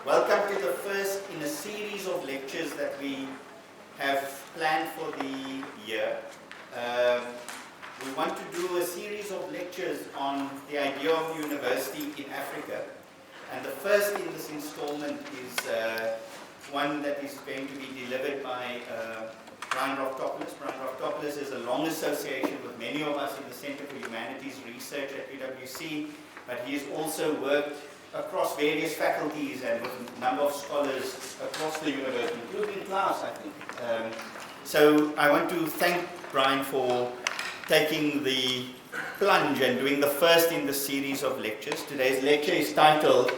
Welcome to the first in a series of lectures that we have planned for the year. We want to do a series of lectures on the idea of university in Africa. And the first in this installment is one that is going to be delivered by Brian Raftopoulos. Brian Raftopoulos is a long association with many of us in the Center for Humanities Research at PwC, but he has also worked across various faculties and with a number of scholars across the university, including class, I think. So I want to thank Brian for taking the plunge and doing the first in the series of lectures. Today's lecture is titled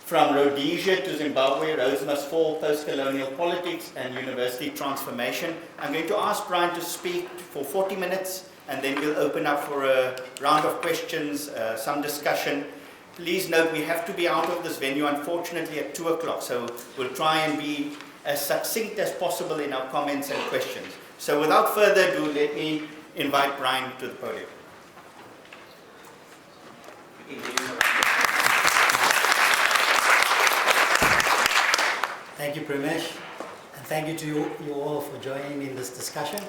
From Rhodesia to Zimbabwe, Rhodes Must Fall, Post-colonial Politics and University Transformation. I'm going to ask Brian to speak for 40 minutes and then we'll open up for a round of questions, some discussion. Please note we have to be out of this venue unfortunately at 2 o'clock, so we'll try and be as succinct as possible in our comments and questions. So without further ado, let me invite Brian to the podium. Thank you, Pramesh, and thank you to you all for joining me in this discussion.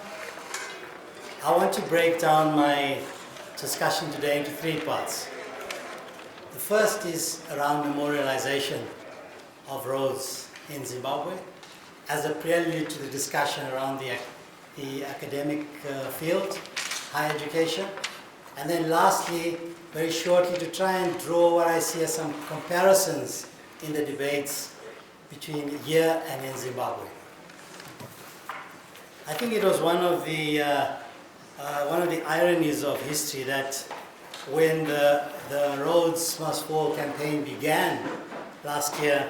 I want to break down my discussion today into 3 parts. The first is around memorialization of Rhodes in Zimbabwe as a prelude to the discussion around the academic field, higher education. And then lastly, very shortly, to try and draw what I see as some comparisons in the debates between here and in Zimbabwe. I think it was one of the ironies of history that when the Rhodes Must Fall campaign began last year,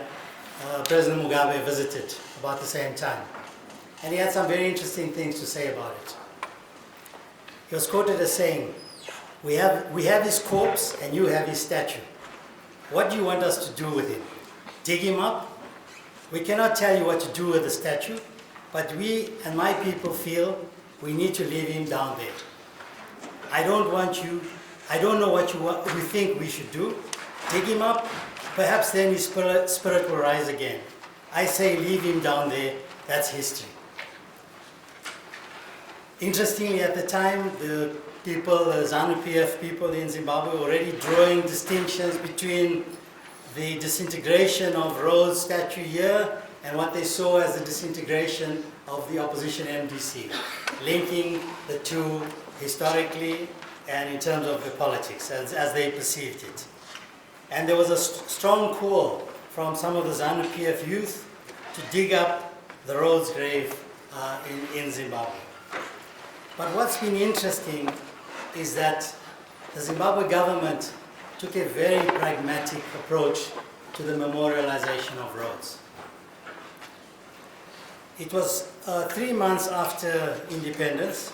President Mugabe visited about the same time. And he had some very interesting things to say about it. He was quoted as saying, we have his corpse and you have his statue. What do you want us to do with him? Dig him up? We cannot tell you what to do with the statue, but we and my people feel we need to leave him down there. I don't know what you think we should do. Dig him up, perhaps then his spirit will rise again. I say leave him down there, that's history. Interestingly, at the time, the ZANU-PF people in Zimbabwe were already drawing distinctions between the disintegration of Rhodes' statue here and what they saw as the disintegration of the opposition MDC, linking the two historically and in terms of the politics as they perceived it. And there was a strong call from some of the ZANU-PF youth to dig up the Rhodes grave in Zimbabwe. But what's been interesting is that the Zimbabwe government took a very pragmatic approach to the memorialization of Rhodes. It was 3 months after independence.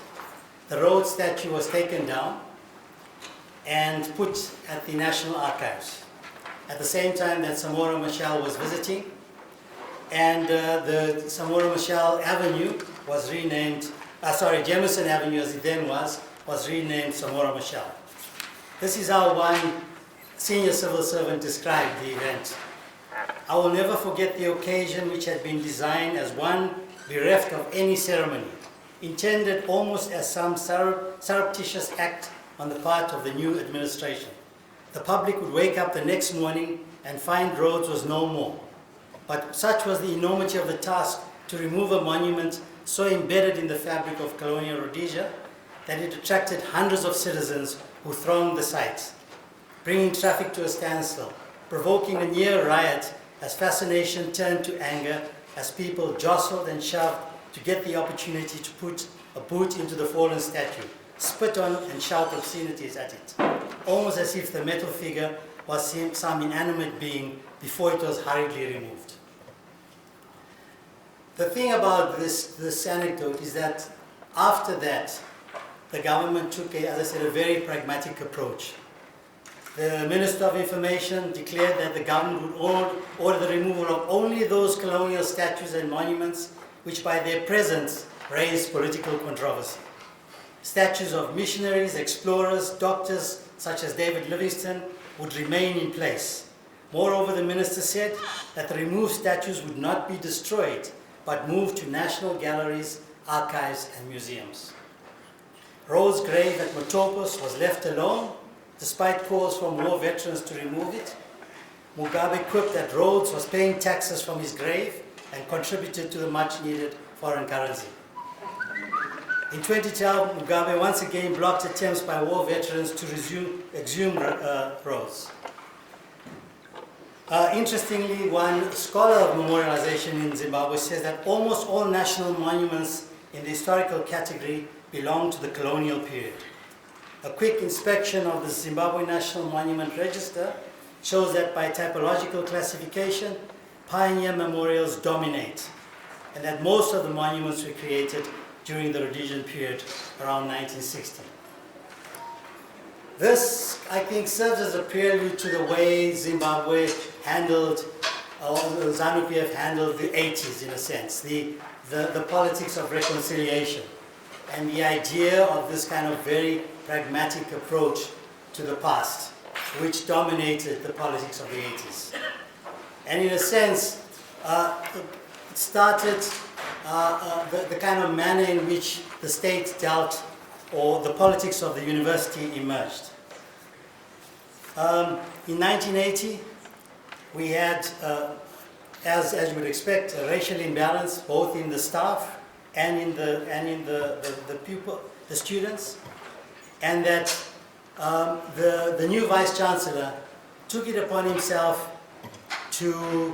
The Rhodes statue was taken down and put at the National Archives at the same time that Samora Machel was visiting, and the Samora Machel Avenue was renamed, Jameson Avenue as it then was renamed Samora Machel. This is how one senior civil servant described the event. I will never forget the occasion, which had been designed as one bereft of any ceremony, intended almost as some surreptitious act on the part of the new administration. The public would wake up the next morning and find Rhodes was no more. But such was the enormity of the task to remove a monument so embedded in the fabric of colonial Rhodesia that it attracted hundreds of citizens who thronged the site, bringing traffic to a standstill, provoking a near riot as fascination turned to anger as people jostled and shoved to get the opportunity to put a boot into the fallen statue, spit on and shout obscenities at it, almost as if the metal figure was some inanimate being before it was hurriedly removed. The thing about this anecdote is that after that, the government took, as I said, a very pragmatic approach. The Minister of Information declared that the government would order the removal of only those colonial statues and monuments which by their presence raised political controversy. Statues of missionaries, explorers, doctors such as David Livingstone would remain in place, Moreover, the minister said that the removed statues would not be destroyed, but moved to national galleries, archives, and museums. Rhodes' grave at Raftopoulos was left alone, despite calls from war veterans to remove it. Mugabe quipped that Rhodes was paying taxes from his grave and contributed to the much-needed foreign currency. In 2012, Mugabe once again blocked attempts by war veterans to exhume Rhodes. Interestingly, one scholar of memorialization in Zimbabwe says that almost all national monuments in the historical category belong to the colonial period. A quick inspection of the Zimbabwe National Monument Register shows that by typological classification, pioneer memorials dominate, and that most of the monuments were created during the Rhodesian period around 1960. This, I think, serves as a prelude to the way Zimbabwe handled, or ZANU-PF handled the 80s in a sense, the politics of reconciliation, and the idea of this kind of very pragmatic approach to the past, which dominated the politics of the 80s. And in a sense, it started the kind of manner in which the state dealt, or the politics of the university emerged. In 1980, we had, as you would expect, a racial imbalance both in the staff and in the students, and that the new vice chancellor took it upon himself to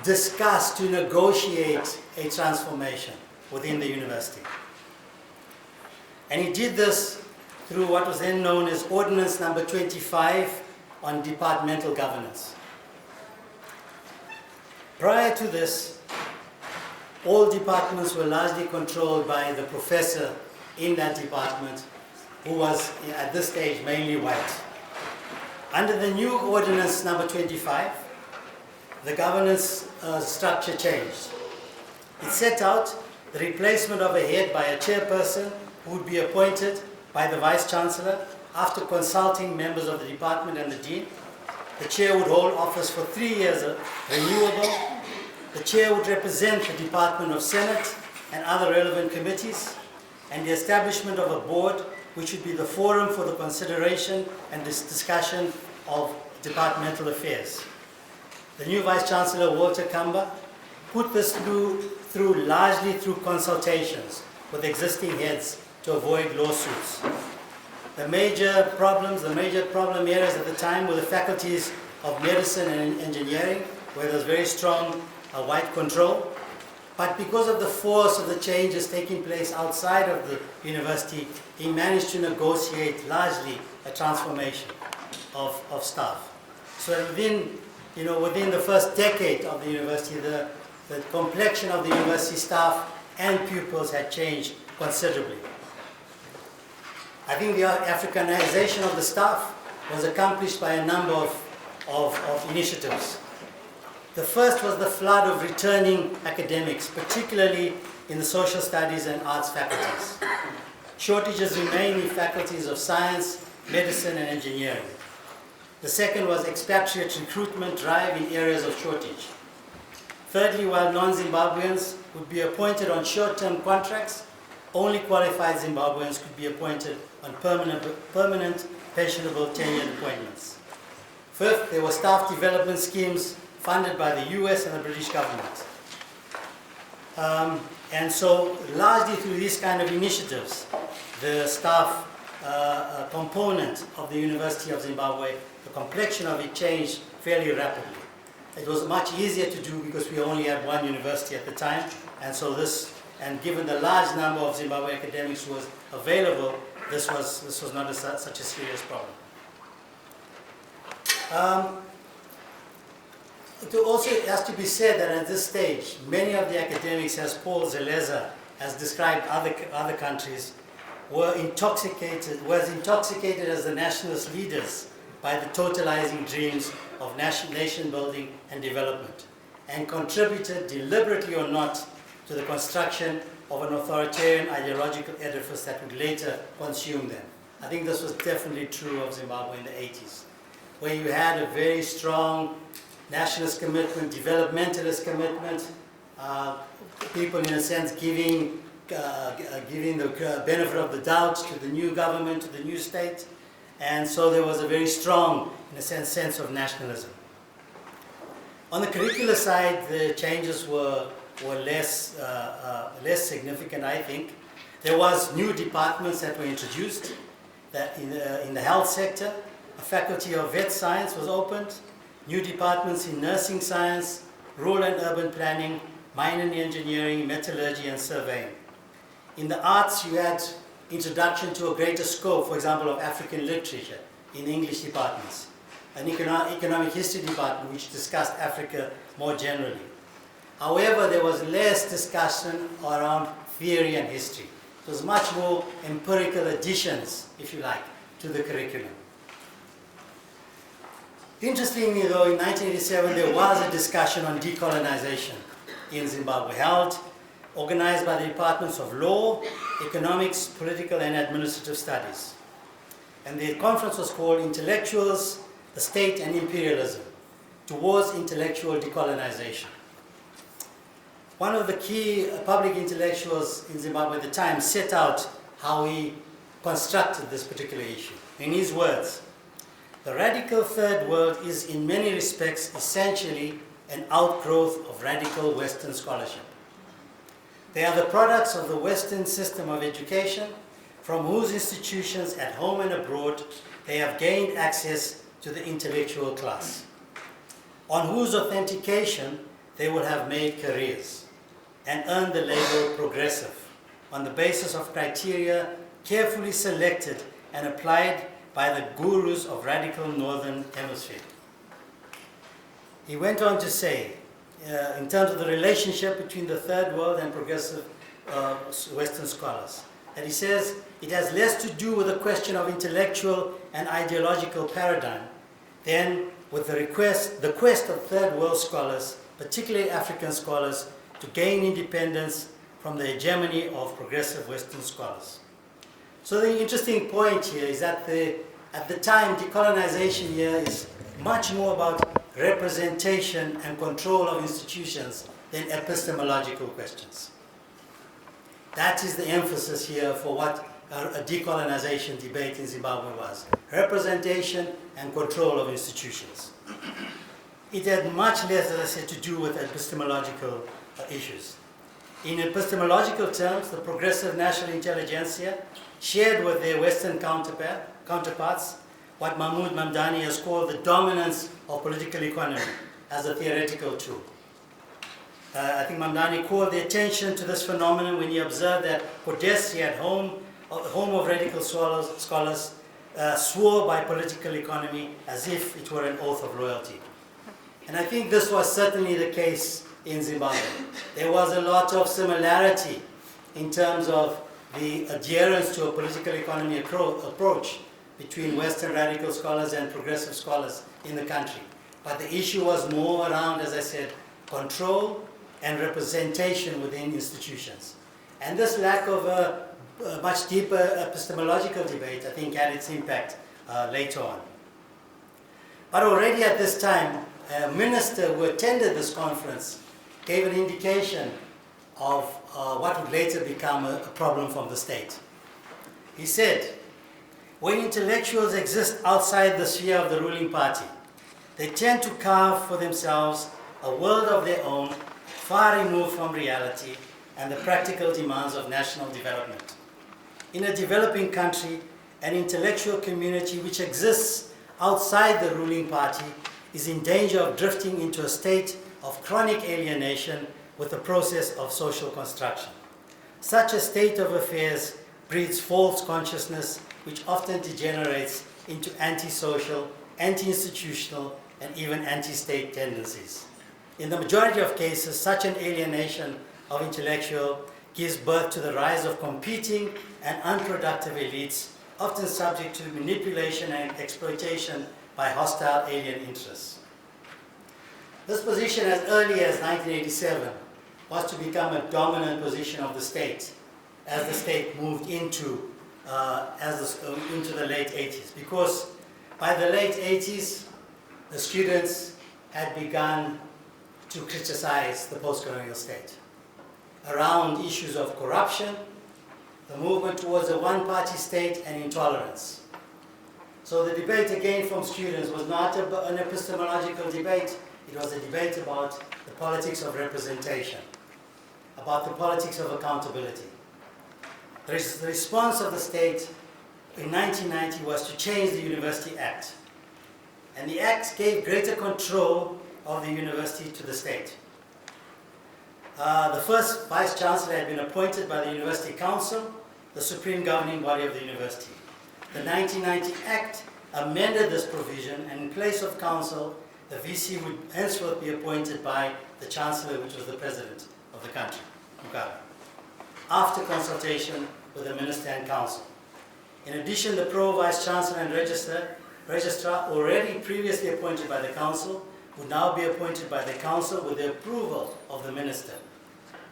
discuss, to negotiate a transformation within the university. And he did this through what was then known as Ordinance Number 25 on departmental governance. Prior to this, all departments were largely controlled by the professor in that department, who was at this stage mainly white. Under the new Ordinance Number 25, the governance structure changed. It set out the replacement of a head by a chairperson who would be appointed by the Vice Chancellor after consulting members of the department and the Dean. The chair would hold office for 3 years, renewable. The chair would represent the Department of Senate and other relevant committees, and the establishment of a board which would be the forum for the consideration and discussion of departmental affairs. The new Vice Chancellor, Walter Kamba, put this largely through consultations with existing heads to avoid lawsuits. The major problem areas at the time were the faculties of medicine and engineering, where there was very strong white control. But because of the force of the changes taking place outside of the university, he managed to negotiate largely a transformation of staff. So within the first decade of the university, the complexion of the university staff and pupils had changed considerably. I think the Africanization of the staff was accomplished by a number of initiatives. The first was the flood of returning academics, particularly in the social studies and arts faculties. Shortages remain in faculties of science, medicine, and engineering. The second was expatriate recruitment drive in areas of shortage. Thirdly, while non-Zimbabweans would be appointed on short-term contracts, only qualified Zimbabweans could be appointed on permanent pensionable tenured appointments. Fifth, there were staff development schemes funded by the US and the British government. And so, largely through these kind of initiatives, the staff component of the University of Zimbabwe, the complexion of it changed fairly rapidly. It was much easier to do because we only had one university at the time, and given the large number of Zimbabwe academics who was available, this was not such a serious problem. It also has to be said that at this stage, many of the academics, as Paul Zeleza has described other countries, were as intoxicated as the nationalist leaders by the totalizing dreams of nation building and development, and contributed, deliberately or not, to the construction of an authoritarian ideological edifice that would later consume them. I think this was definitely true of Zimbabwe in the 80s. where you had a very strong nationalist commitment, developmentalist commitment, people in a sense giving the benefit of the doubt to the new government, to the new state, and so there was a very strong, in a sense of nationalism. On the curricular side, the changes were less significant, I think. There was new departments that were introduced. That in the health sector, a faculty of vet science was opened. New departments in nursing science, rural and urban planning, mining engineering, metallurgy, and surveying. In the arts, you had introduction to a greater scope, for example, of African literature in English departments. An economic history department which discussed Africa more generally. However, there was less discussion around theory and history. It was much more empirical additions, if you like, to the curriculum. Interestingly, though, in 1987 there was a discussion on decolonization in Zimbabwe, held, organized by the Departments of Law, Economics, Political and Administrative Studies. And the conference was called Intellectuals, the State and Imperialism, Towards Intellectual Decolonization. One of the key public intellectuals in Zimbabwe at the time set out how he constructed this particular issue. In his words, the radical third world is in many respects essentially an outgrowth of radical Western scholarship. They are the products of the Western system of education, from whose institutions at home and abroad they have gained access to the intellectual class, on whose authentication they will have made careers and earned the label progressive on the basis of criteria carefully selected and applied by the gurus of radical Northern Hemisphere. He went on to say, in terms of the relationship between the third world and progressive Western scholars, that he says it has less to do with the question of intellectual and ideological paradigm than with the quest of third world scholars, particularly African scholars, to gain independence from the hegemony of progressive Western scholars. So the interesting point here is that at the time, decolonization here is much more about representation and control of institutions than epistemological questions. That is the emphasis here for what a decolonization debate in Zimbabwe was. Representation and control of institutions. It had much less, as I said, to do with epistemological issues. In epistemological terms, the progressive national intelligentsia shared with their Western counterparts what Mahmoud Mamdani has called the dominance of political economy as a theoretical tool. I think Mamdani called the attention to this phenomenon when he observed that Podesti at home of radical scholars, swore by political economy as if it were an oath of loyalty. And I think this was certainly the case in Zimbabwe. There was a lot of similarity in terms of the adherence to a political economy approach between Western radical scholars and progressive scholars in the country. But the issue was more around, as I said, control and representation within institutions. And this lack of a much deeper epistemological debate, I think, had its impact later on. But already at this time, a minister who attended this conference gave an indication of what would later become a problem from the state. He said, when intellectuals exist outside the sphere of the ruling party, they tend to carve for themselves a world of their own, far removed from reality and the practical demands of national development. In a developing country, an intellectual community which exists outside the ruling party is in danger of drifting into a state of chronic alienation with the process of social construction. Such a state of affairs breeds false consciousness, which often degenerates into antisocial, anti-institutional, and even anti-state tendencies. In the majority of cases, such an alienation of intellectual gives birth to the rise of competing and unproductive elites, often subject to manipulation and exploitation by hostile alien interests. This position, as early as 1987, was to become a dominant position of the state as the state moved into the late 80s, because By the late 80s, the students had begun to criticize the post-colonial state around issues of corruption, the movement towards a one-party state, and intolerance. So the debate again from students was not an epistemological debate, it was a debate about the politics of representation, about the politics of accountability. The response of the state in 1990 was to change the University Act. And the Act gave greater control of the university to the state. The first Vice-Chancellor had been appointed by the University Council, the supreme governing body of the university. The 1990 Act amended this provision, and in place of council, the VC would henceforth be appointed by the Chancellor, which was the President of the country, Mugabe, after consultation with the Minister and Council. In addition, the Pro-Vice-Chancellor and Registrar, already previously appointed by the Council, would now be appointed by the Council with the approval of the Minister.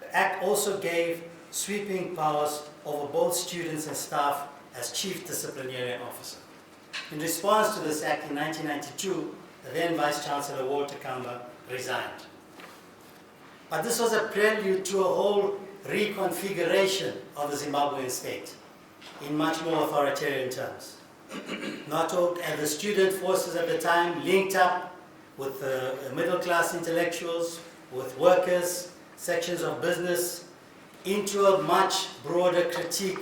The Act also gave sweeping powers over both students and staff as Chief Disciplinarian Officer. In response to this Act in 1992, the then Vice-Chancellor Walter Kamba resigned. But this was a prelude to a whole reconfiguration of the Zimbabwean state in much more authoritarian terms. Not all, and the student forces at the time linked up with the middle-class intellectuals, with workers, sections of business, into a much broader critique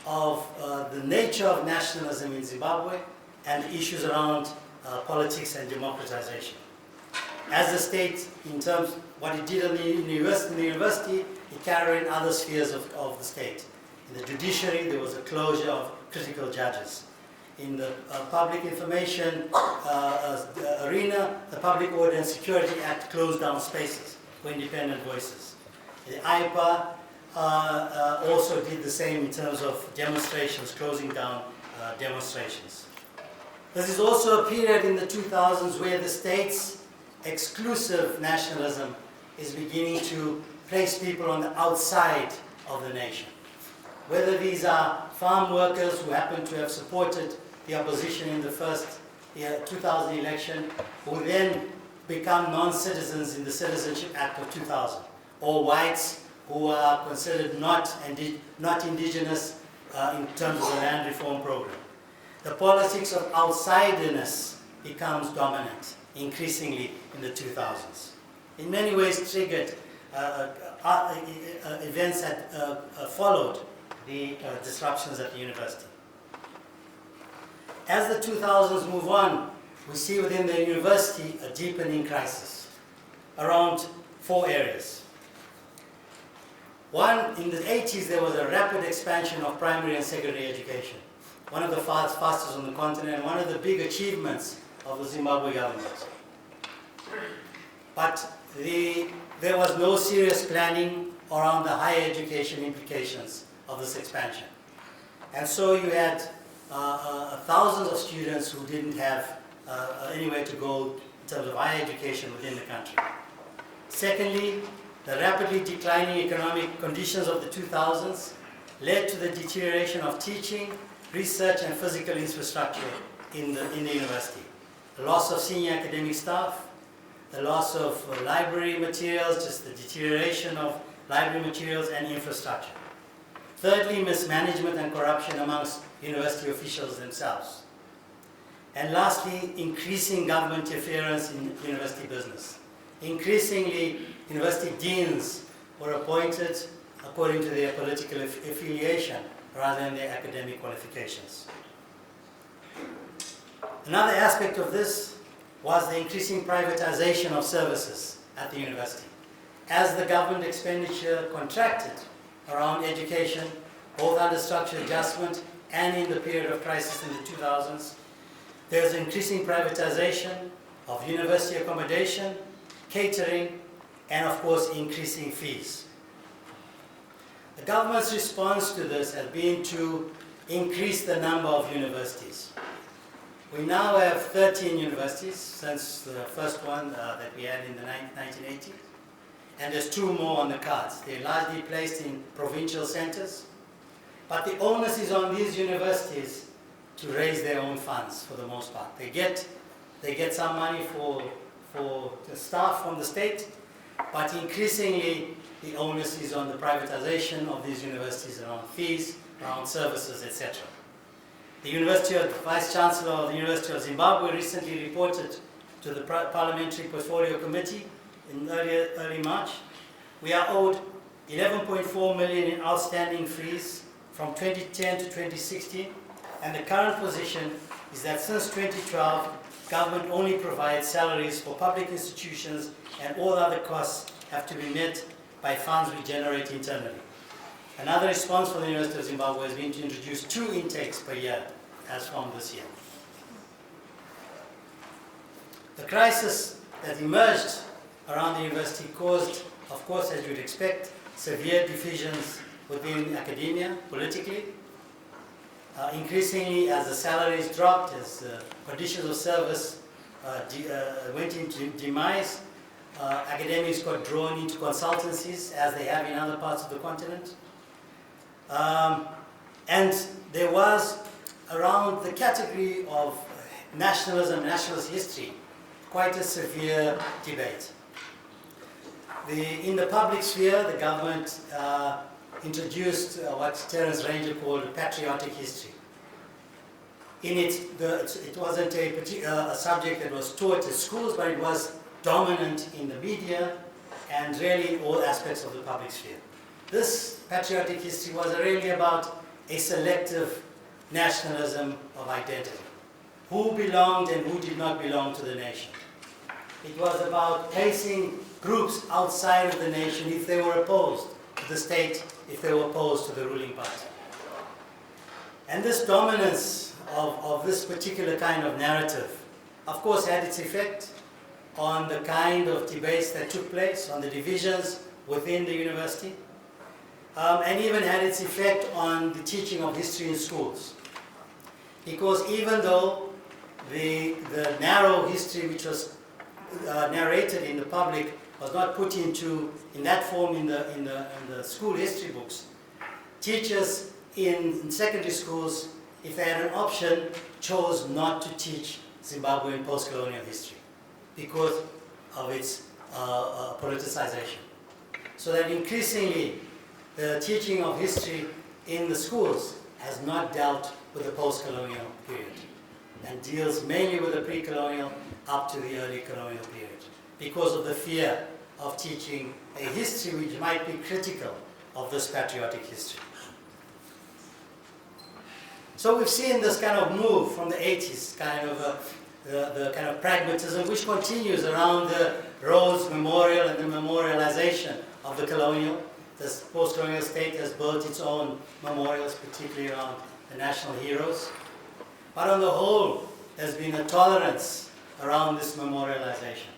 of the nature of nationalism in Zimbabwe and the issues around politics and democratization. As the state, in terms of what it did in the university, it carried in other spheres of the state. In the judiciary, there was a closure of critical judges. In the public information arena, the Public Order and Security Act closed down spaces for independent voices. The IPA also did the same in terms of demonstrations, closing down demonstrations. This is also a period in the 2000s where the state's exclusive nationalism is beginning to place people on the outside of the nation. Whether these are farm workers who happen to have supported the opposition in the first 2000 election, who then become non-citizens in the Citizenship Act of 2000, or whites who are considered not indigenous in terms of the land reform program. The politics of outsiderness becomes dominant increasingly in the 2000s. In many ways triggered events that followed the disruptions at the university. As the 2000s move on, we see within the university a deepening crisis around 4 areas. One, in the 80s, there was a rapid expansion of primary and secondary education. One of the fastest on the continent, and one of the big achievements of the Zimbabwe government. But there was no serious planning around the higher education implications of this expansion. And so you had thousands of students who didn't have anywhere to go in terms of higher education within the country. Secondly, the rapidly declining economic conditions of the 2000s led to the deterioration of teaching, research, and physical infrastructure in the university. The loss of senior academic staff, the loss of library materials, just the deterioration of library materials and infrastructure. Thirdly, mismanagement and corruption amongst university officials themselves. And lastly, increasing government interference in university business. Increasingly, university deans were appointed according to their political affiliation rather than their academic qualifications. Another aspect of this was the increasing privatization of services at the university. As the government expenditure contracted around education, both under structural adjustment and in the period of crisis in the 2000s, there's increasing privatization of university accommodation, catering, and of course increasing fees. The government's response to this has been to increase the number of universities. We now have 13 universities since the first one that we had in the 1980s, and there's 2 more on the cards. They're largely placed in provincial centers, but the onus is on these universities to raise their own funds for the most part. They get some money for the staff from the state, but increasingly the onus is on the privatization of these universities around fees, around services, etc. The Vice Chancellor of the University of Zimbabwe recently reported to the Parliamentary Portfolio Committee in early March. We are owed 11.4 million in outstanding fees from 2010 to 2016, and the current position is that since 2012, government only provides salaries for public institutions and all other costs have to be met by funds we generate internally. Another response from the University of Zimbabwe has been to introduce 2 intakes per year as from this year. The crisis that emerged around the university caused, of course, as you'd expect, severe divisions within academia, politically. Increasingly, as the salaries dropped, as the conditions of service went into demise, academics got drawn into consultancies, as they have in other parts of the continent. And there was, around the category of nationalism, nationalist history, quite a severe debate. In the public sphere, the government introduced what Terence Ranger called a patriotic history. In it, it wasn't a subject that was taught at schools, but it was dominant in the media and really in all aspects of the public sphere. This patriotic history was really about a selective nationalism of identity. Who belonged and who did not belong to the nation. It was about placing groups outside of the nation if they were opposed to the state, if they were opposed to the ruling party. And this dominance of this particular kind of narrative, of course, had its effect on the kind of debates that took place, on the divisions within the university, and even had its effect on the teaching of history in schools. Because even though the narrow history which was narrated in the public was not put into, in that form in the school history books, teachers in secondary schools, if they had an option, chose not to teach Zimbabwean post-colonial history because of its politicization. So that increasingly the teaching of history in the schools has not dealt with the post-colonial period and deals mainly with the pre-colonial up to the early colonial period because of the fear of teaching a history which might be critical of this patriotic history. So we've seen this kind of move from the 80s, kind of the kind of pragmatism which continues around the Rhodes Memorial and the memorialization of the colonial. This post-colonial state has built its own memorials, particularly around the national heroes. But on the whole, there's been a tolerance around this memorialization.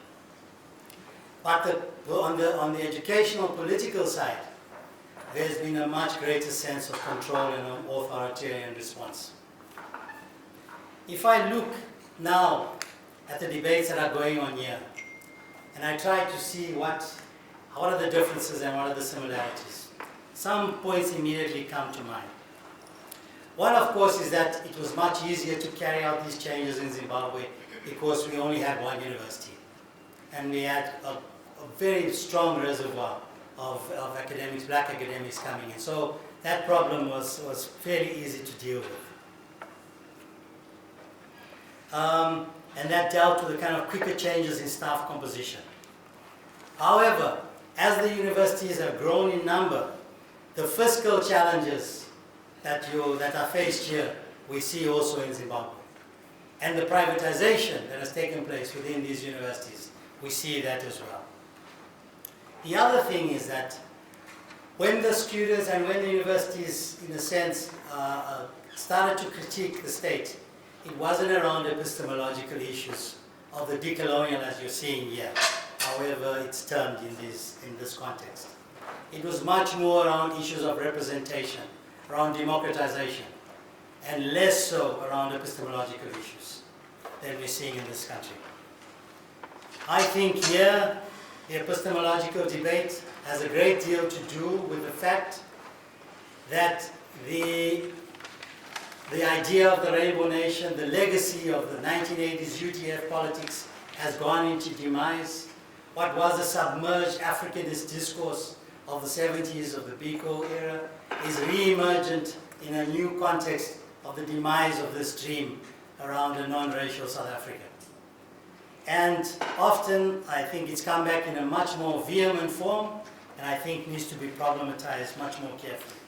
But on the educational, political side, there's been a much greater sense of control and an authoritarian response. If I look now at the debates that are going on here, and I try to see what are the differences and what are the similarities, some points immediately come to mind. One, of course, is that it was much easier to carry out these changes in Zimbabwe because we only had one university. And we had a very strong reservoir of academics, black academics coming in. So that problem was fairly easy to deal with. And that dealt with the kind of quicker changes in staff composition. However, as the universities have grown in number, the fiscal challenges that are faced here, we see also in Zimbabwe. And the privatization that has taken place within these universities, we see that as well. The other thing is that when the students and when the universities, in a sense, started to critique the state, it wasn't around epistemological issues of the decolonial as you're seeing here, however it's termed in this context. It was much more around issues of representation, around democratization, and less so around epistemological issues than we're seeing in this country. I think here the epistemological debate has a great deal to do with the fact that the the idea of the rainbow nation, the legacy of the 1980s UTF politics has gone into demise. What was a submerged Africanist discourse of the 70s, of the Biko era, is re-emergent in a new context of the demise of this dream around a non-racial South Africa. And often, I think it's come back in a much more vehement form, and I think needs to be problematized much more carefully.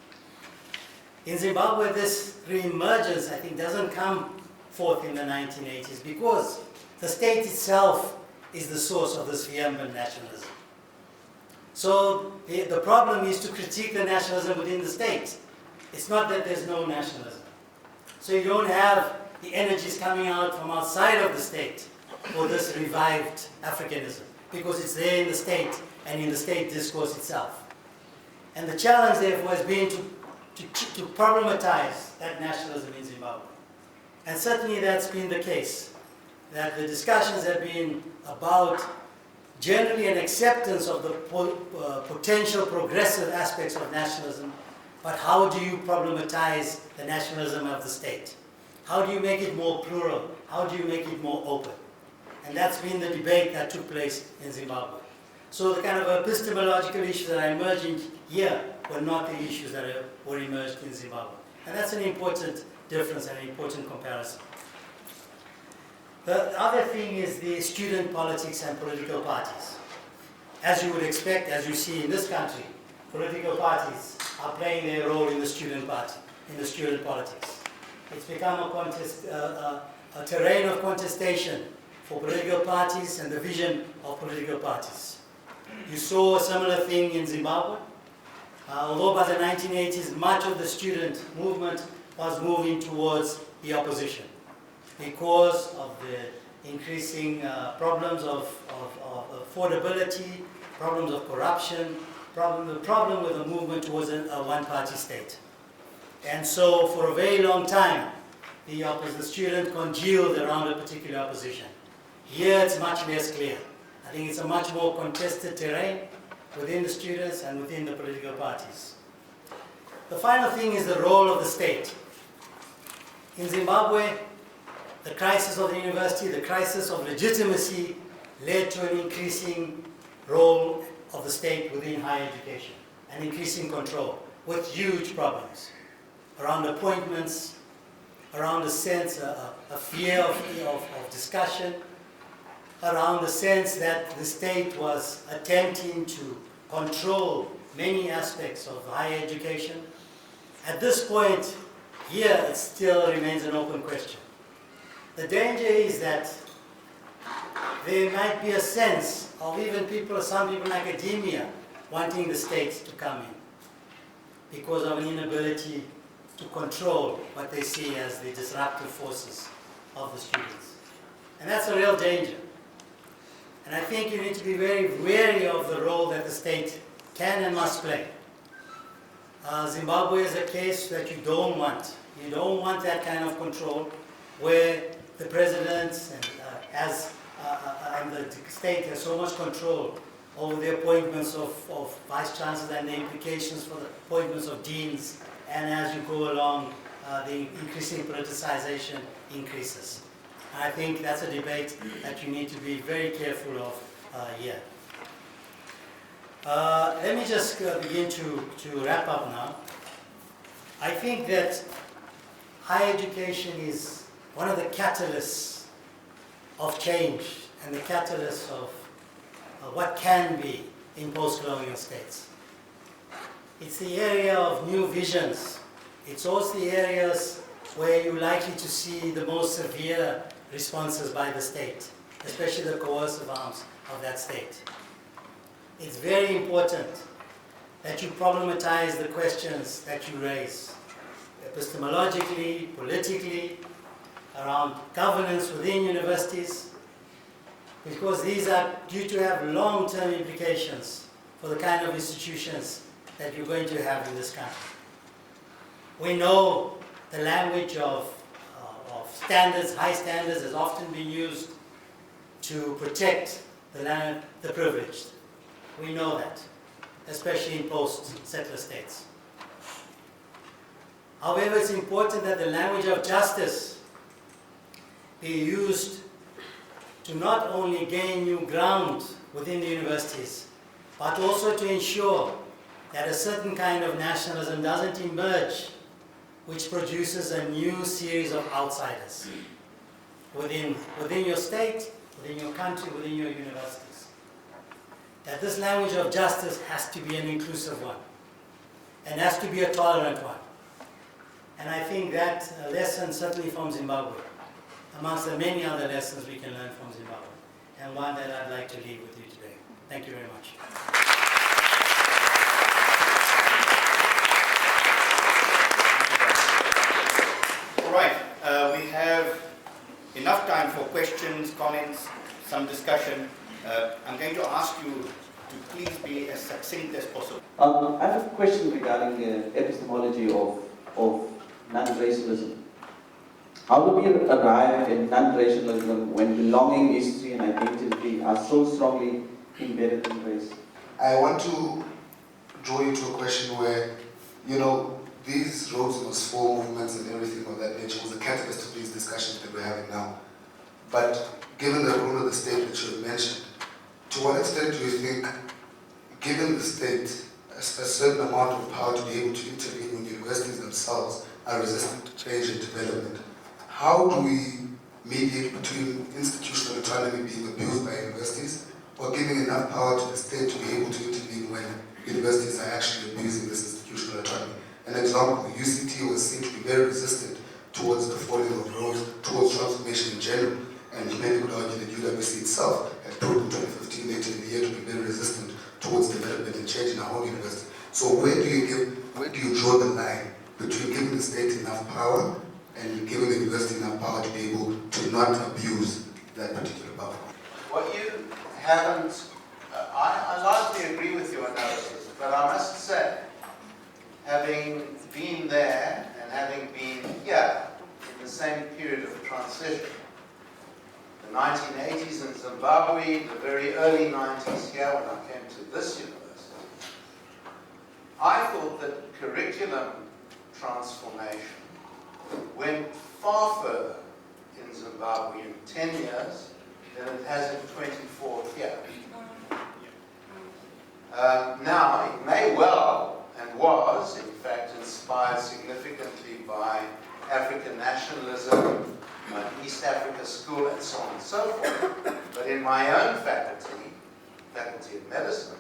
In Zimbabwe, this re-emergence, I think, doesn't come forth in the 1980s because the state itself is the source of this vehement nationalism. So the problem is to critique the nationalism within the state. It's not that there's no nationalism. So you don't have the energies coming out from outside of the state for this revived Africanism, because it's there in the state and in the state discourse itself. And the challenge, therefore, has been to problematize that nationalism in Zimbabwe. And certainly that's been the case, that the discussions have been about generally an acceptance of the potential progressive aspects of nationalism, but how do you problematize the nationalism of the state? How do you make it more plural? How do you make it more open? And that's been the debate that took place in Zimbabwe. So the kind of epistemological issues that are emerging here were not the issues that were emerged in Zimbabwe. And that's an important difference and an important comparison. The other thing is the student politics and political parties. As you would expect, as you see in this country, political parties are playing their role in the student party, in the student politics. It's become a terrain of contestation for political parties and the vision of political parties. You saw a similar thing in Zimbabwe. Although by the 1980s, much of the student movement was moving towards the opposition because of the increasing problems of affordability, problems of corruption, the problem with the movement towards a one-party state. And so for a very long time, the student congealed around a particular opposition. Here it's much less clear. I think it's a much more contested terrain within the students and within the political parties. The final thing is the role of the state. In Zimbabwe, the crisis of the university, the crisis of legitimacy led to an increasing role of the state within higher education, an increasing control with huge problems around appointments, around a sense, a fear of discussion, around the sense that the state was attempting to control many aspects of higher education. At this point, here it still remains an open question. The danger is that there might be a sense of even some people in academia wanting the state to come in because of an inability to control what they see as the disruptive forces of the students. And that's a real danger. And I think you need to be very wary of the role that the state can and must play. Zimbabwe is a case that you don't want. You don't want that kind of control where the president and the state has so much control over the appointments of vice chancellors and the implications for the appointments of deans. And as you go along, the increasing politicization increases. I think that's a debate that you need to be very careful of here. Let me just begin to wrap up now. I think that higher education is one of the catalysts of change and the catalyst of what can be in post-colonial states. It's the area of new visions. It's also the areas where you're likely to see the most severe responses by the state, especially the coercive arms of that state. It's very important that you problematize the questions that you raise, epistemologically, politically, around governance within universities, because these are due to have long-term implications for the kind of institutions that you're going to have in this country. We know the language of standards, high standards, has often been used to protect the privileged. We know that, especially in post-settler states. However, it's important that the language of justice be used to not only gain new ground within the universities, but also to ensure that a certain kind of nationalism doesn't emerge, which produces a new series of outsiders within your state, within your country, within your universities. That this language of justice has to be an inclusive one, and has to be a tolerant one. And I think that lesson, certainly from Zimbabwe, amongst the many other lessons we can learn from Zimbabwe, and one that I'd like to leave with you today. Thank you very much. All right, we have enough time for questions, comments, some discussion. I'm going to ask you to please be as succinct as possible. I have a question regarding epistemology of non-racialism. How do we arrive at non-racialism when belonging, history and identity are so strongly embedded in race? I want to draw you to a question where, these Rhodes was four movements and everything of that nature was a catalyst to these discussions that we're having now. But given the role of the state that you have mentioned, to what extent do you think, given the state a certain amount of power to be able to intervene when universities themselves are resistant to change and development, how do we mediate between institutional autonomy being abused by universities or giving enough power to the state to be able to intervene when universities are actually abusing this institutional autonomy? An example, UCT was seen to be very resistant towards the falling of Rhodes, towards transformation in general, and many would argue that UWC itself had proved in 2015 later in the year to be very resistant towards development and change in our own university. So where do you draw the line between giving the state enough power and giving the university enough power to be able to not abuse that particular power? What you haven't, I largely agree with your analysis, but I must say, having been there and having been here in the same period of transition, the 1980s in Zimbabwe, the very early 90s here when I came to this university, I thought that curriculum transformation went far further in Zimbabwe in 10 years than it has in 24 here. Now, it may well, and was, in fact, inspired significantly by African nationalism, East Africa School, and so on and so forth. But in my own faculty of medicine,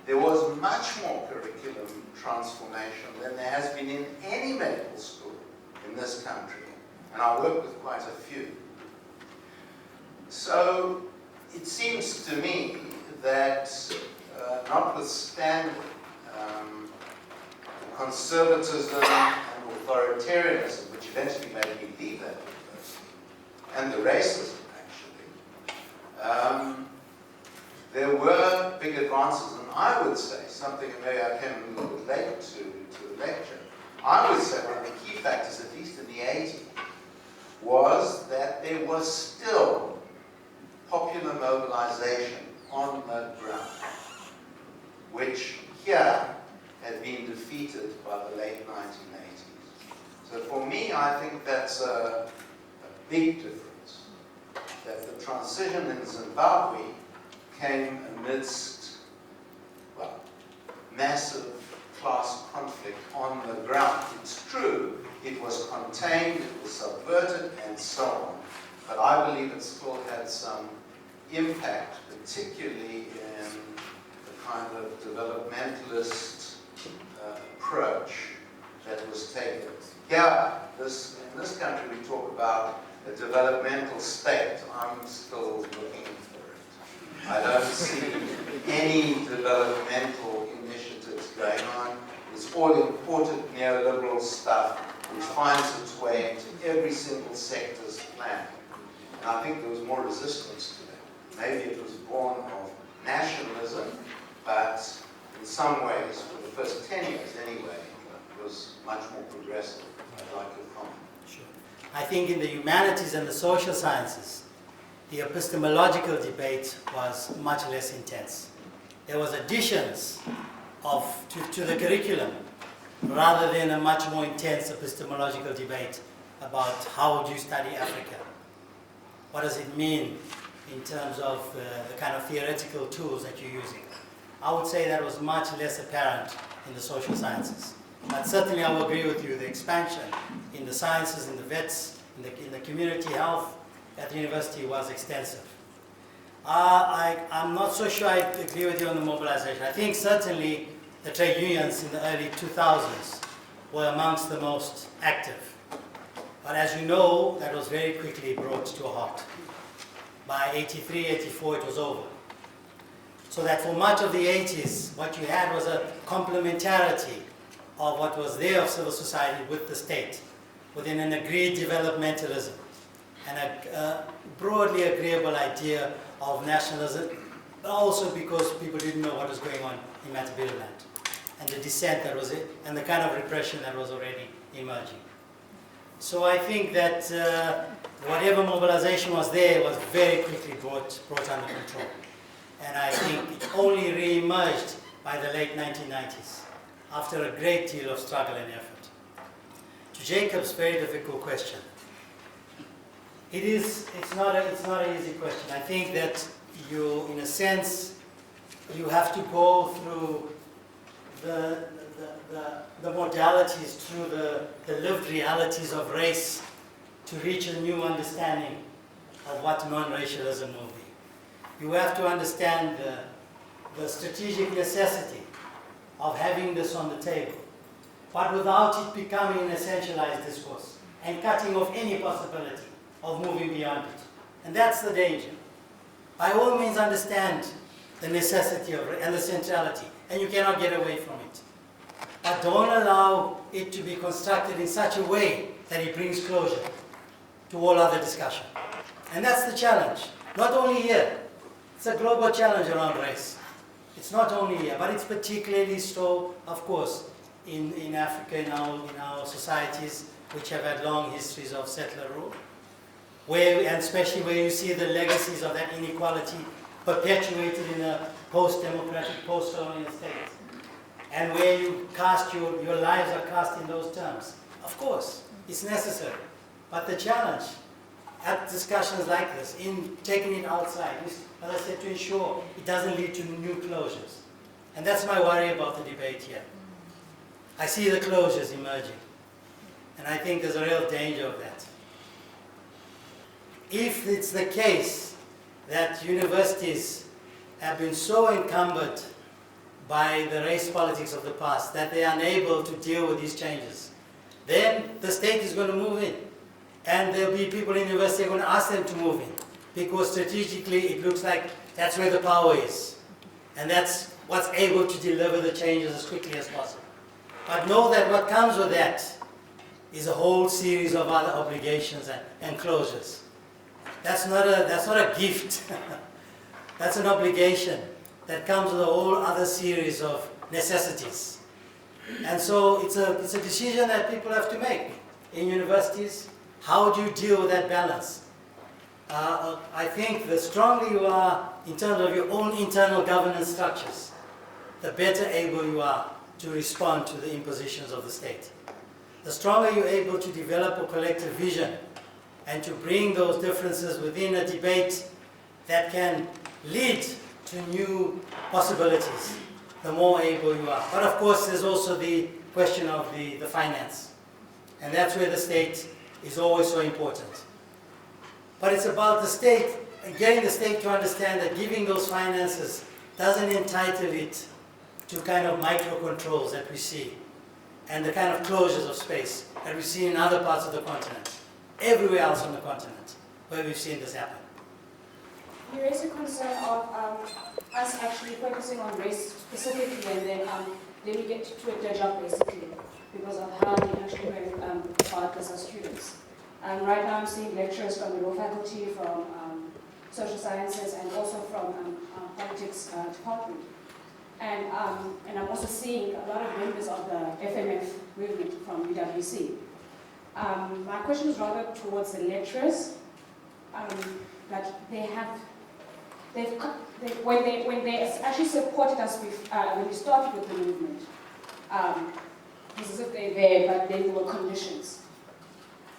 there was much more curriculum transformation than there has been in any medical school in this country. And I work with quite a few. So it seems to me that notwithstanding conservatism and authoritarianism, which eventually made me leave that university, and the racism, actually, there were big advances. And I would say, something maybe I came a little bit late to the lecture, I would say one of the key factors, at least in the 80s, was that there was still popular mobilization on the ground, which here had been defeated by the late 1980s. So for me, I think that's a big difference, that the transition in Zimbabwe came amidst, well, massive class conflict on the ground. It's true, it was contained, it was subverted, and so on. But I believe it still had some impact, particularly in the kind of developmentalist approach that was taken. Yeah, in this country we talk about a developmental state. I'm still looking for it. I don't see any developmental initiatives going on. It's all imported neoliberal stuff which finds its way into every single sector's plan. And I think there was more resistance to that. Maybe it was born of nationalism, but in some ways, for the first 10 years anyway, it was much more progressive. I'd like your comment. Sure. I think in the humanities and the social sciences, the epistemological debate was much less intense. There was additions to the curriculum, rather than a much more intense epistemological debate about how do you study Africa. What does it mean in terms of the kind of theoretical tools that you're using? I would say that was much less apparent in the social sciences. But certainly I will agree with you, the expansion in the sciences, in the vets, in the community health at the university was extensive. I'm not so sure I agree with you on the mobilization. I think certainly the trade unions in the early 2000s were amongst the most active. But as you know, that was very quickly brought to a halt. By 83, 84, it was over. So that for much of the 80s, what you had was a complementarity of what was there of civil society with the state, within an agreed developmentalism, and a broadly agreeable idea of nationalism, but also because people didn't know what was going on in Matabeleland, and the dissent that was it, and the kind of repression that was already emerging. So I think that whatever mobilization was there was very quickly brought under control. And I think it only re-emerged by the late 1990s, after a great deal of struggle and effort. To Jacob's very difficult question, it's not an easy question. I think that you, in a sense, you have to go through the modalities, through the lived realities of race to reach a new understanding of what non-racialism will be. You have to understand the strategic necessity of having this on the table, but without it becoming an essentialized discourse and cutting off any possibility of moving beyond it. And that's the danger. By all means understand the necessity of it and the centrality, and you cannot get away from it. But don't allow it to be constructed in such a way that it brings closure to all other discussion. And that's the challenge, not only here. It's a global challenge around race. It's not only here, but it's particularly so, of course, in Africa, in our societies, which have had long histories of settler rule, and especially where you see the legacies of that inequality perpetuated in a post-democratic, post-colonial state, and where you cast your lives are cast in those terms. Of course, it's necessary, but the challenge at discussions like this, in taking it outside, is, as I said, to ensure it doesn't lead to new closures. And that's my worry about the debate here. I see the closures emerging, and I think there's a real danger of that. If it's the case that universities have been so encumbered by the race politics of the past that they are unable to deal with these changes, then the state is going to move in. And there'll be people in university who are going to ask them to move in, because strategically it looks like that's where the power is. And that's what's able to deliver the changes as quickly as possible. But know that what comes with that is a whole series of other obligations and closures. That's not a gift. That's an obligation that comes with a whole other series of necessities. And so it's a decision that people have to make in universities. How do you deal with that balance? I think the stronger you are in terms of your own internal governance structures, the better able you are to respond to the impositions of the state. The stronger you're able to develop a collective vision and to bring those differences within a debate that can lead to new possibilities, the more able you are. But of course, there's also the question of the finance. And that's where the state is always so important. But it's about the state, getting the state to understand that giving those finances doesn't entitle it to kind of micro-controls that we see, and the kind of closures of space that we see in other parts of the continent, everywhere else on the continent, where we've seen this happen. You raise a concern of us actually focusing on race specifically, and then we get to a job basically, because of how we actually went about this as students. Right now I'm seeing lecturers from the law faculty, from social sciences, and also from politics department. And I'm also seeing a lot of members of the FMF movement from UWC. My question is rather towards the lecturers, that when they actually supported us when we started with the movement, It's as if they're there, but then there were conditions.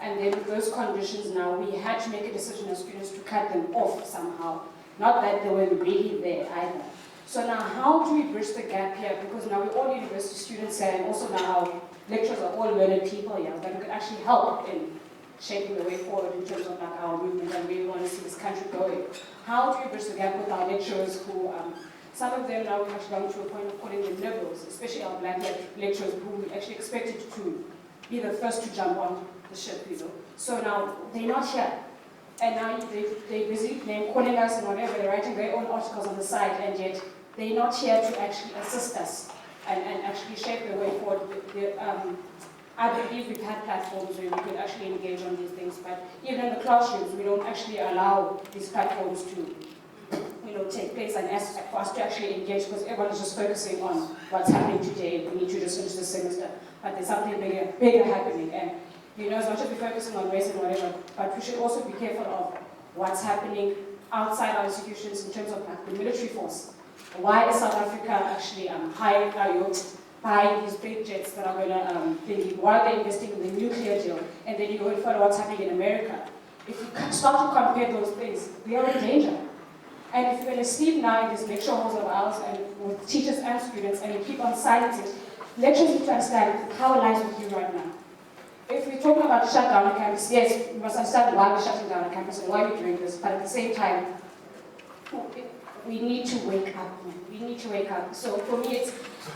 And then with those conditions now, we had to make a decision as students to cut them off somehow. Not that they weren't really there either. So now how do we bridge the gap here? Because now we're all university students here, and also now our lecturers are all learned people here, that we could actually help in shaping the way forward in terms of like our movement and where we want to see this country going. How do we bridge the gap with our lecturers who, some of them now we've actually gone to a point of calling them liberals, especially our black lecturers who we actually expected to be the first to jump on the ship, you know. So now they're not here. And now they're busy calling us and whatever, they're writing their own articles on the side, and yet they're not here to actually assist us and actually shape the way forward. I believe we've had platforms where we could actually engage on these things, but even in the classrooms, we don't actually allow these platforms to, you know, take place and ask for us to actually engage, because everyone is just focusing on what's happening today. We need to just finish the semester, but there's something bigger happening. And you know, as much as we're focusing on race and whatever, but we should also be careful of what's happening outside our institutions in terms of like the military force. Why is South Africa actually buying these big jets that are going to why are they investing in the nuclear deal? And then you go and follow what's happening in America. If you start to compare those things, we are in danger. And if you're going to sleep now in these lecture halls of ours and with teachers and students, and you keep on silencing, lecturers need to understand how it lies with you right now. If we're talking about shut down a campus, yes, we must understand why we're shutting down a campus and why we're doing this, but at the same time, we need to wake up. We need to wake up. So for me,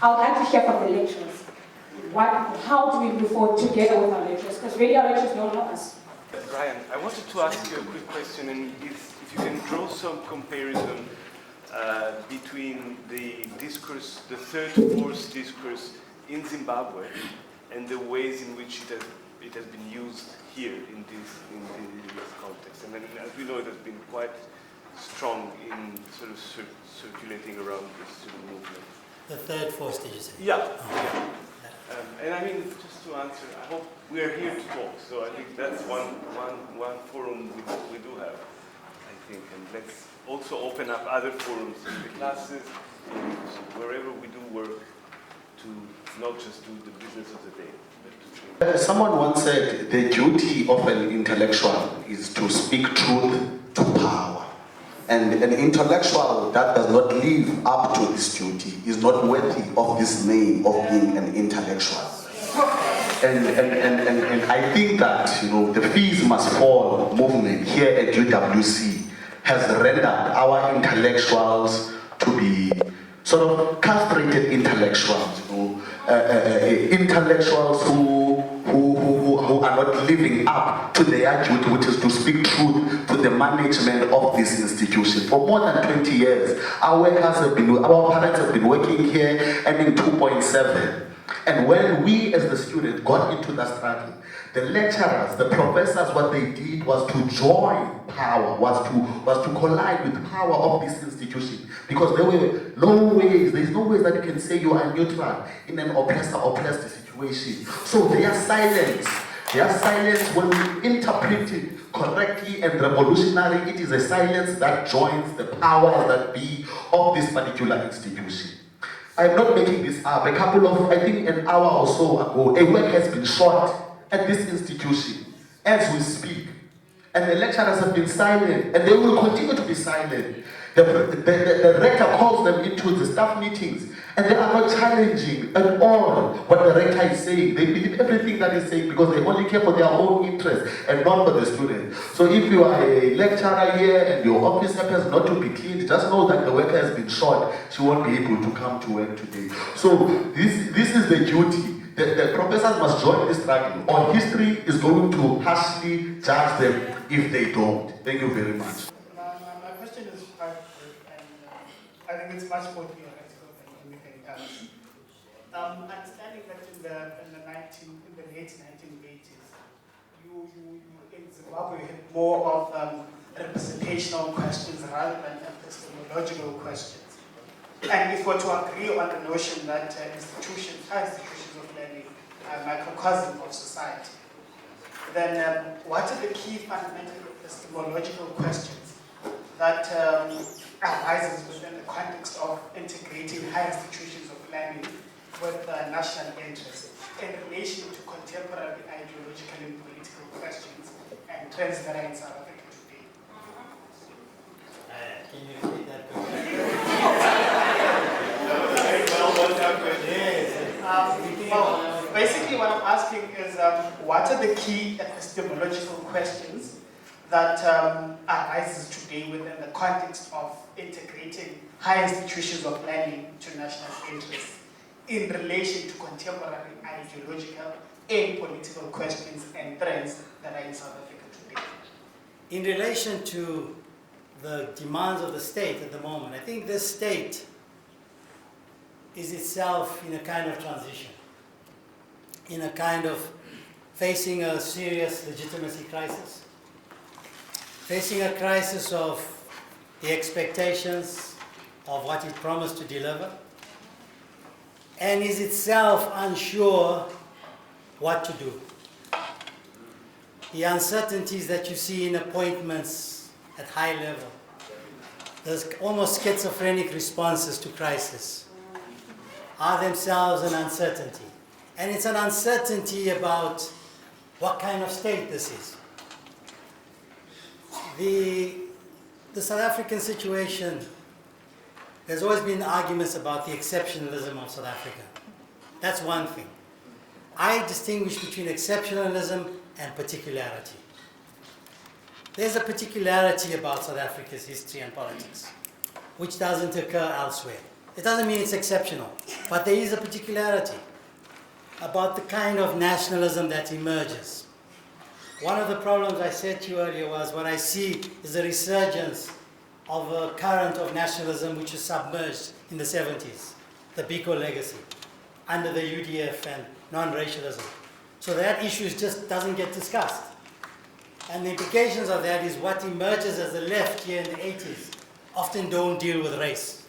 I would like to hear from the lecturers. How do we move forward together with our lecturers? Because really our lecturers don't know us. Brian, I wanted to ask you a quick question, and if you can draw some comparison between the discourse, the third force discourse in Zimbabwe, and the ways in which it has been used here in this context. And then, as we know, it has been quite strong in sort of circulating around the student movement. The third force, did you say? Yeah. And I mean, just to answer, I hope we are here to talk. So I think that's one forum we do have, I think. And let's also open up other forums in the classes, wherever we do work, to not just do the business of the day, but to change. Someone once said the duty of an intellectual is to speak truth to power. And an intellectual that does not live up to this duty is not worthy of this name of being an intellectual. And I think that, you know, the Fees Must Fall movement here at UWC has rendered our intellectuals to be sort of castrated intellectuals, you know, intellectuals who are not living up to their duty, which is to speak truth to the management of this institution. For more than 20 years, our parents have been working here and in 2.7. And when we as the students got into the struggle, the lecturers, the professors, what they did was to join power, was to collide with the power of this institution. Because there is no way that you can say you are neutral in an oppressor-oppressed situation. So their silence, when we interpret it correctly and revolutionary, it is a silence that joins the powers that be of this particular institution. I'm not making this up. I think an hour or so ago, a work has been shot at this institution as we speak. And the lecturers have been silent, and they will continue to be silent. The rector calls them into the staff meetings, and they are not challenging at all what the rector is saying. They believe everything that he's saying because they only care for their own interest and not for the students. So if you are a lecturer here and your office happens not to be cleaned, just know that the worker has been shot. She won't be able to come to work today. So this is the duty. The professors must join this struggle, or history is going to harshly judge them if they don't. Thank you very much. My question is quite good, and I think it's much more theoretical than anything else. Understanding that in the late 1980s, you in Zimbabwe had more of representational questions rather than epistemological questions. And if we're to agree on the notion that institutions of learning are a microcosm of society, then what are the key fundamental epistemological questions that arises within the context of integrating higher institutions of learning with national interests in relation to contemporary ideological and political questions and trends that are in South Africa today? Can you repeat that question? Well, basically what I'm asking is what are the key epistemological questions that arises today within the context of integrating high institutions of learning to national interests in relation to contemporary ideological and political questions and trends that are in South Africa today? In relation to the demands of the state at the moment, I think this state is itself in a kind of transition, in a kind of facing a serious legitimacy crisis, facing a crisis of the expectations of what it promised to deliver, and is itself unsure what to do. The uncertainties that you see in appointments at high level, there's almost schizophrenic responses to crisis, are themselves an uncertainty. And it's an uncertainty about what kind of state this is. The South African situation, there's always been arguments about the exceptionalism of South Africa. That's one thing. I distinguish between exceptionalism and particularity. There's a particularity about South Africa's history and politics, which doesn't occur elsewhere. It doesn't mean it's exceptional, but there is a particularity about the kind of nationalism that emerges. One of the problems I said to you earlier was what I see is a resurgence of a current of nationalism which was submerged in the 70s, the Biko legacy, under the UDF and non-racialism. So that issue just doesn't get discussed. And the implications of that is what emerges as the left here in the 80s often don't deal with race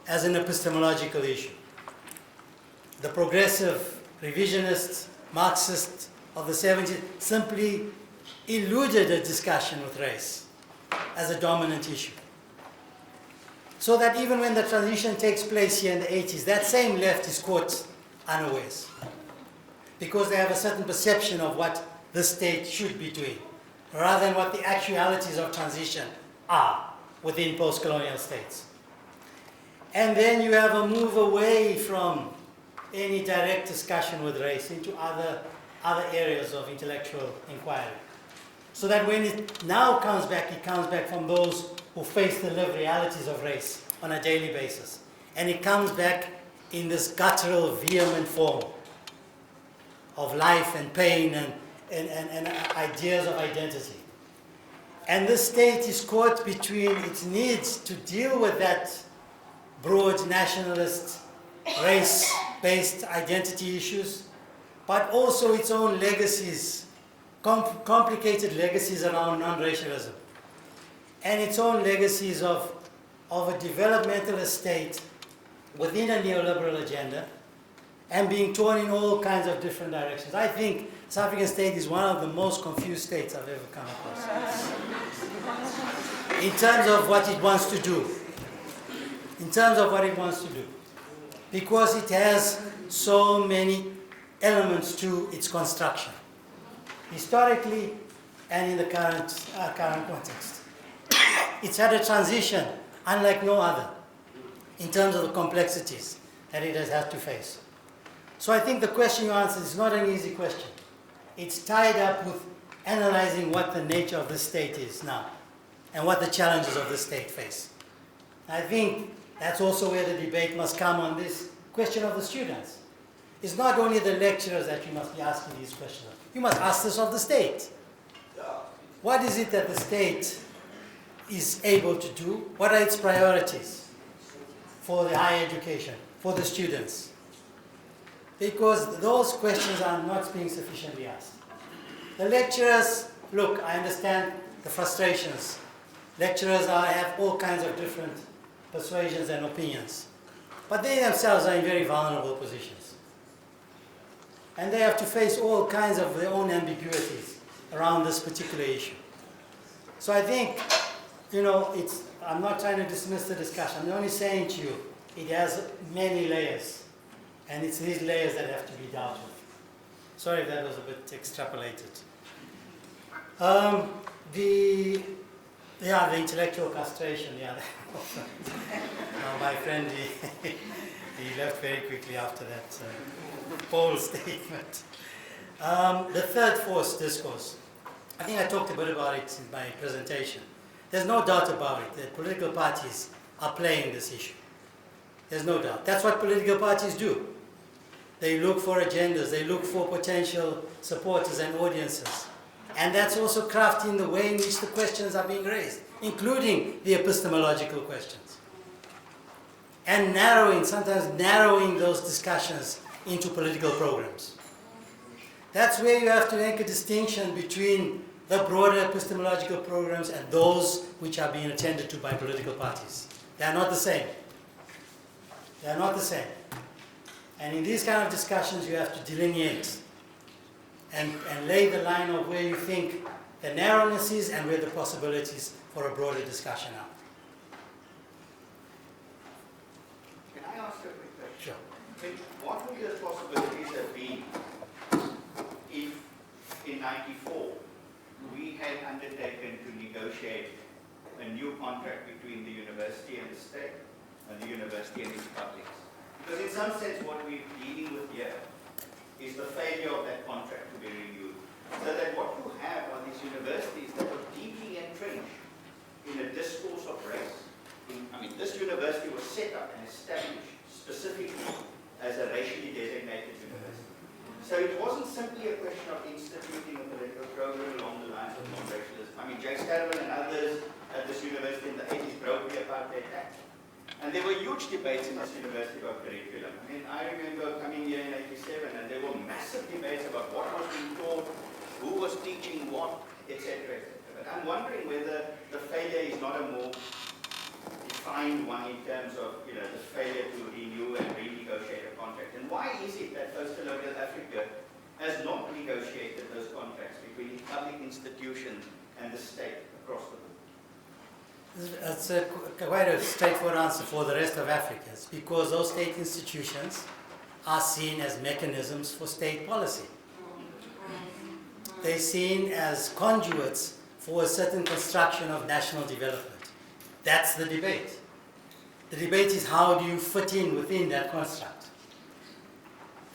as an epistemological issue. The progressive, revisionist, Marxist of the 70s simply eluded a discussion with race as a dominant issue. So that even when the transition takes place here in the 80s, that same left is caught unawares, because they have a certain perception of what the state should be doing, rather than what the actualities of transition are within post-colonial states. And then you have a move away from any direct discussion with race into other areas of intellectual inquiry. So that when it now comes back, it comes back from those who face the lived realities of race on a daily basis. And it comes back in this guttural, vehement form of life and pain and ideas of identity. And the state is caught between its needs to deal with that broad nationalist, race-based identity issues, but also its own legacies, complicated legacies around non-racialism, and its own legacies of a developmental state within a neoliberal agenda and being torn in all kinds of different directions. I think the South African state is one of the most confused states I've ever come across. In terms of what it wants to do. In terms of what it wants to do. Because it has so many elements to its construction, historically and in the current context. It's had a transition unlike no other in terms of the complexities that it has had to face. So I think the question you answered is not an easy question. It's tied up with analyzing what the nature of the state is now and what the challenges of the state face. I think that's also where the debate must come on this question of the students. It's not only the lecturers that you must be asking these questions of. You must ask this of the state. What is it that the state is able to do? What are its priorities for the higher education, for the students? Because those questions are not being sufficiently asked. The lecturers, look, I understand the frustrations. Lecturers have all kinds of different persuasions and opinions. But they themselves are in very vulnerable positions. And they have to face all kinds of their own ambiguities around this particular issue. So I think, I'm not trying to dismiss the discussion. I'm only saying to you, it has many layers. And it's these layers that have to be dealt with. Sorry if that was a bit extrapolated. The intellectual castration, my friend, he left very quickly after that Paul statement. The third force discourse. I think I talked a bit about it in my presentation. There's no doubt about it that political parties are playing this issue. There's no doubt. That's what political parties do. They look for agendas, they look for potential supporters and audiences. And that's also crafting the way in which the questions are being raised, including the epistemological questions. And sometimes narrowing those discussions into political programs. That's where you have to make a distinction between the broader epistemological programs and those which are being attended to by political parties. They are not the same. They are not the same. And in these kind of discussions, you have to delineate and lay the line of where you think the narrowness is and where the possibilities for a broader discussion are. Can I ask a quick question? Sure. What would the possibilities have been if in '94 we had undertaken to negotiate a new contract between the university and the state, and the university and its publics? Because in some sense what we're dealing with here is the failure of that contract to be renewed. So that what you have are these universities that are deeply entrenched in a discourse of race. This university was set up and established specifically as a racially designated university. So it wasn't simply a question of instituting a political program along the lines of non-racialism. Jay Sterman and others at this university in the 80s broke the Apartheid Act. And there were huge debates in this university about curriculum. I remember coming here in '87 and there were massive debates about what was being taught, who was teaching what, etc., etc. But I'm wondering whether the failure is not a more defined one in terms of the failure to renew and renegotiate a contract. And why is it that post-colonial Africa has not negotiated those contracts between public institutions and the state across the board? It's quite a straightforward answer for the rest of Africa. It's because those state institutions are seen as mechanisms for state policy. They're seen as conduits for a certain construction of national development. That's the debate. The debate is how do you fit in within that construct.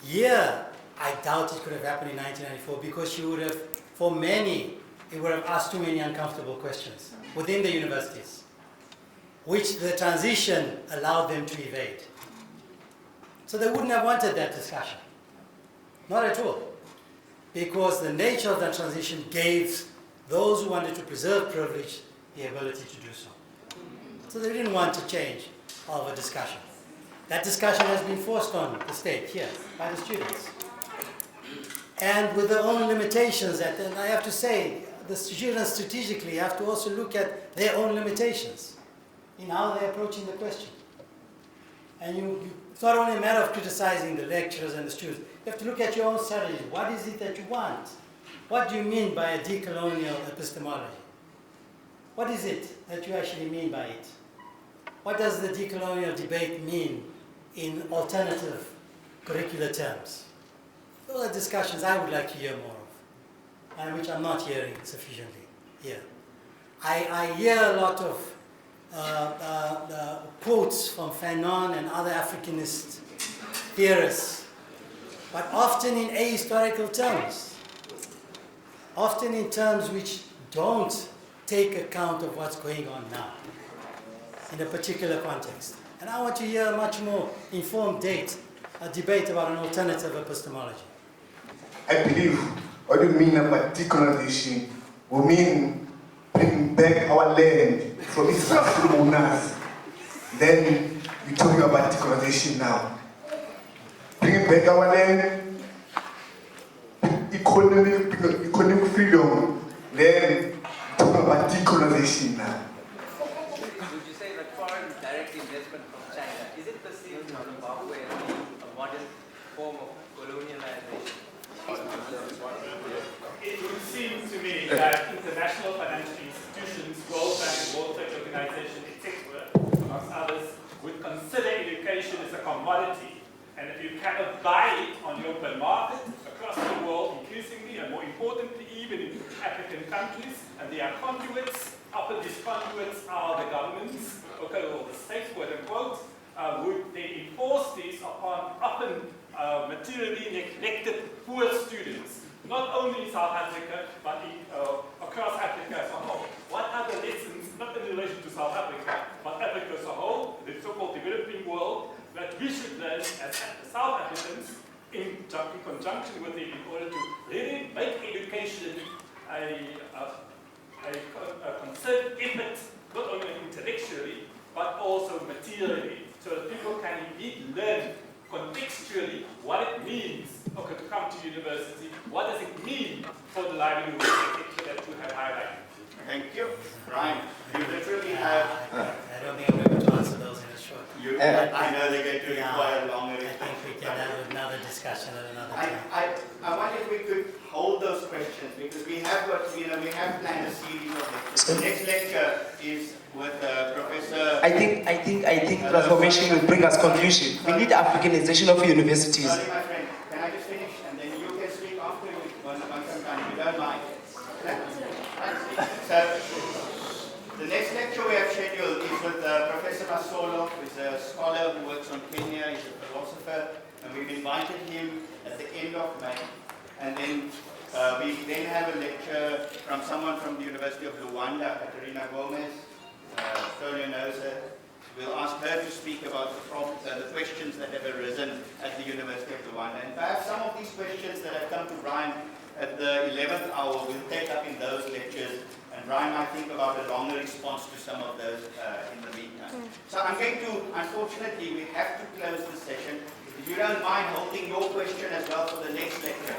Here, I doubt it could have happened in 1994 because you would have, for many, it would have asked too many uncomfortable questions within the universities, which the transition allowed them to evade. So they wouldn't have wanted that discussion. Not at all. Because the nature of that transition gave those who wanted to preserve privilege the ability to do so. So they didn't want to change of a discussion. That discussion has been forced on the state here by the students. And with their own limitations, and I have to say, the students strategically have to also look at their own limitations in how they're approaching the question. And it's not only a matter of criticizing the lecturers and the students. You have to look at your own strategy. What is it that you want? What do you mean by a decolonial epistemology? What is it that you actually mean by it? What does the decolonial debate mean in alternative curricular terms? Those are discussions I would like to hear more of, and which I'm not hearing sufficiently here. I hear a lot of quotes from Fanon and other Africanist theorists, but often in ahistorical terms, often in terms which don't take account of what's going on now in a particular context. And I want to hear a much more informed debate about an alternative epistemology. I believe what you mean about decolonization will mean bringing back our land from its rightful owners. Then you're talking about decolonization now. Bringing back our land, economic freedom, then talking about decolonization now. Would you say that foreign direct investment from China, is it perceived in Zimbabwe as being a modern form of colonialization? It would seem to me that international financial institutions, World Bank, World Trade Organization, etc., amongst others, would consider education as a commodity And if you cannot buy it on the open market across the world, increasingly, and more importantly, even in African countries, and they are conduits, often these conduits are the governments, okay, or the states, quote unquote, would they enforce this upon often materially neglected poor students, not only in South Africa, but across Africa as a whole. What are the lessons, not in relation to South Africa, but Africa as a whole, the so-called developing world, that we should learn as South Africans in conjunction with it in order to really make education a concerted effort, not only intellectually, but also materially, so that people can indeed learn contextually what it means to come to university, what does it mean for the livelihood that you have highlighted. Thank you. Brian, you literally have... I don't think I'm able to answer those in a short. I know they're going to require longer. I think we can have another discussion at another time. I wonder if we could hold those questions, because we have got, we have planned a series of lectures. The next lecture is with Professor... I think transformation will bring us confusion. We need Africanization of universities. Sorry, my friend. Can I just finish? And then you can speak after me once sometime, if you don't mind. So, the next lecture we have scheduled is with Professor Raftopoulos, who is a scholar who works on Kenya, he's a philosopher, and we've invited him at the end of May. And then we then have a lecture from someone from the University of Luanda, Katerina Gomez. Tonya knows her. We'll ask her to speak about the questions that have arisen at the University of Luanda. And perhaps some of these questions that have come to Brian at the 11th hour we'll take up in those lectures. And Brian might think about a longer response to some of those in the meantime. So I'm going to, unfortunately, we have to close the session. If you don't mind holding your question as well for the next lecture.